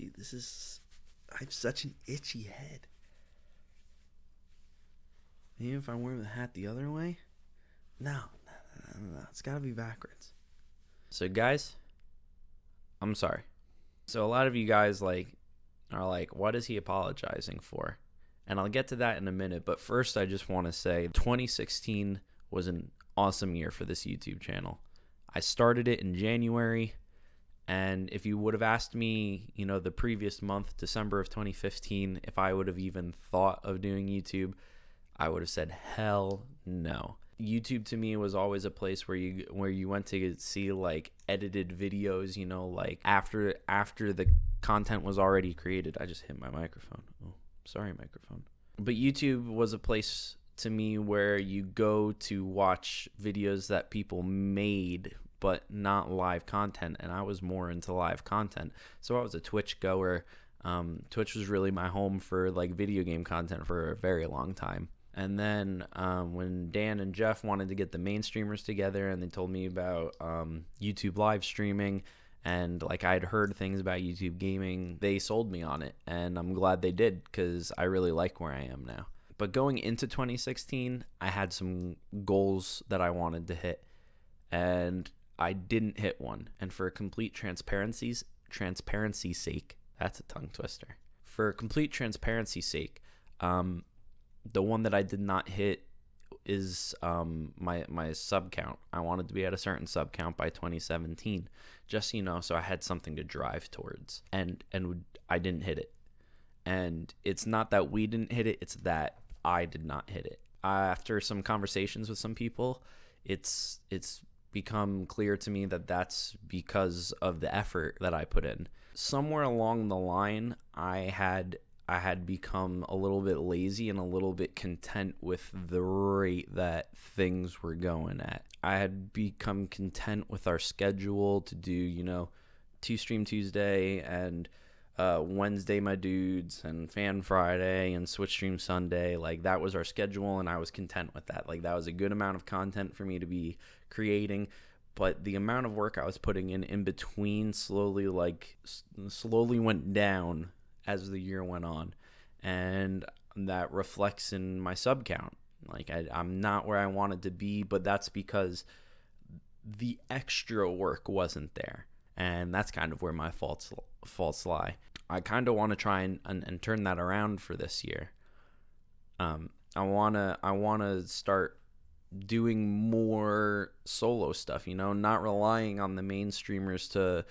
dude, I have such an itchy head. Even if I wear the hat the other way? No. It's gotta be backwards. So guys, I'm sorry. So a lot of you guys are like, what is he apologizing for? And I'll get to that in a minute, but first I just want to say 2016 was an awesome year for this YouTube channel. I started it in January, and if you would have asked me, the previous month, December of 2015, if I would have even thought of doing YouTube, I would have said hell no. YouTube to me was always a place where you went to see like edited videos, like after the content was already created. I just hit my microphone. Oh, sorry, microphone. But YouTube was a place to me where you go to watch videos that people made, but not live content. And I was more into live content. So I was a Twitch goer. Twitch was really my home for like video game content for a very long time. And then when Dan and Jeff wanted to get the main streamers together and they told me about YouTube live streaming, and like I'd heard things about YouTube gaming, they sold me on it, and I'm glad they did because I really like where I am now. But going into 2016, I had some goals that I wanted to hit, and I didn't hit one. And for complete transparency's sake, that's a tongue twister. For complete transparency's sake, the one that I did not hit is my sub count. I wanted to be at a certain sub count by 2017, just so I had something to drive towards, and I didn't hit it. And it's not that we didn't hit it, it's that I did not hit it. After some conversations with some people, it's become clear to me that that's because of the effort that I put in. Somewhere along the line, I had become a little bit lazy and a little bit content with the rate that things were going at. I had become content with our schedule to do, 2 Stream Tuesday and Wednesday my dudes and Fan Friday and Switch Stream Sunday. Like that was our schedule, and I was content with that. Like that was a good amount of content for me to be creating. But the amount of work I was putting in between slowly went down as the year went on, and that reflects in my sub count. Like I'm not where I wanted to be, but that's because the extra work wasn't there, and that's kind of where my faults lie. I kind of want to try and turn that around for this year. I want to start doing more solo stuff, not relying on the main streamers to,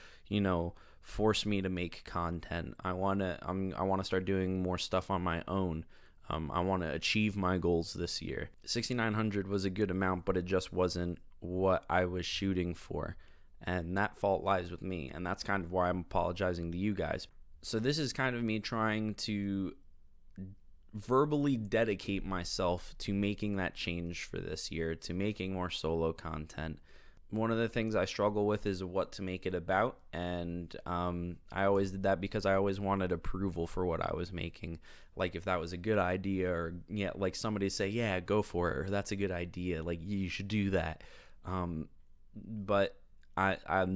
force me to make content. I want to start doing more stuff on my own. I want to achieve my goals this year. 6,900 was a good amount, but it just wasn't what I was shooting for. And that fault lies with me. And that's kind of why I'm apologizing to you guys. So this is kind of me trying to verbally dedicate myself to making that change for this year, to making more solo content. One of the things I struggle with is what to make it about, and I always did that because I always wanted approval for what I was making. Like if that was a good idea, or like somebody say, yeah, go for it, or that's a good idea, like you should do that. But I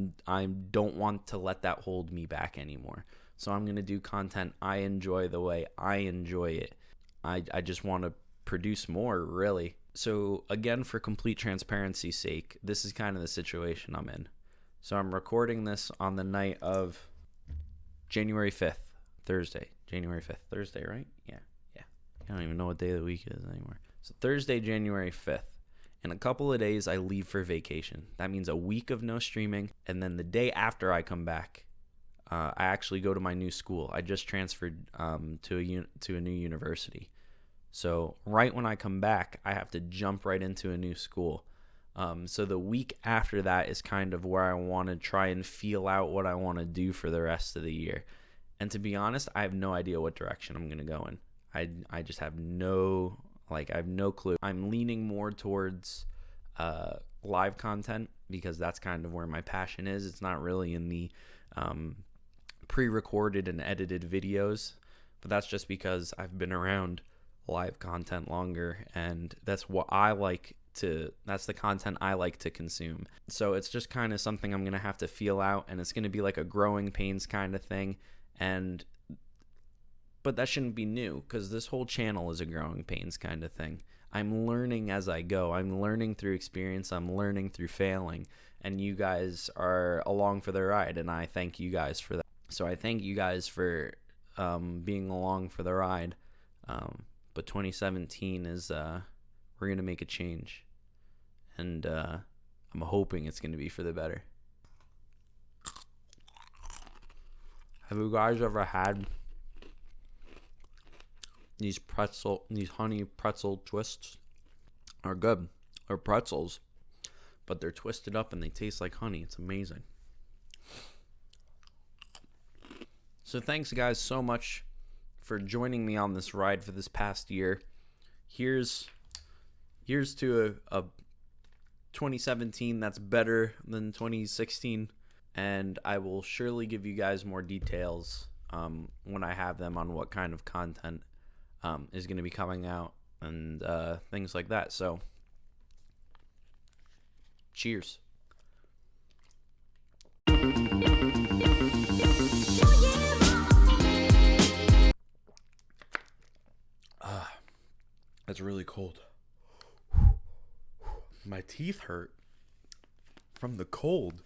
don't want to let that hold me back anymore. So I'm gonna do content I enjoy the way I enjoy it. I just want to produce more, really. So again, for complete transparency's sake, this is kind of the situation I'm in. So I'm recording this on the night of January 5th, Thursday. January 5th, Thursday, right? Yeah. I don't even know what day of the week it is anymore. So Thursday, January 5th. In a couple of days, I leave for vacation. That means a week of no streaming, and then the day after I come back, I actually go to my new school. I just transferred to a new university. So right when I come back, I have to jump right into a new school. So the week after that is kind of where I want to try and feel out what I want to do for the rest of the year. And to be honest, I have no idea what direction I'm going to go in. I just have no clue. I'm leaning more towards live content because that's kind of where my passion is. It's not really in the pre-recorded and edited videos, but that's just because I've been around live content longer, and that's the content I like to consume. So it's just kind of something I'm going to have to feel out, and it's going to be like a growing pains kind of thing. And but that shouldn't be new, because this whole channel is a growing pains kind of thing. I'm learning as I go. I'm learning through experience. I'm learning through failing. And you guys are along for the ride, and I thank you guys for that. So I thank you guys for being along for the ride. But 2017 is, we're going to make a change. And I'm hoping it's going to be for the better. Have you guys ever had these honey pretzel twists? Are good. They're pretzels, but they're twisted up and they taste like honey. It's amazing. So thanks guys so much for joining me on this ride for this past year. Here's to a 2017 that's better than 2016, and I will surely give you guys more details when I have them on what kind of content is going to be coming out and things like that. So cheers. That's really cold. My teeth hurt from the cold.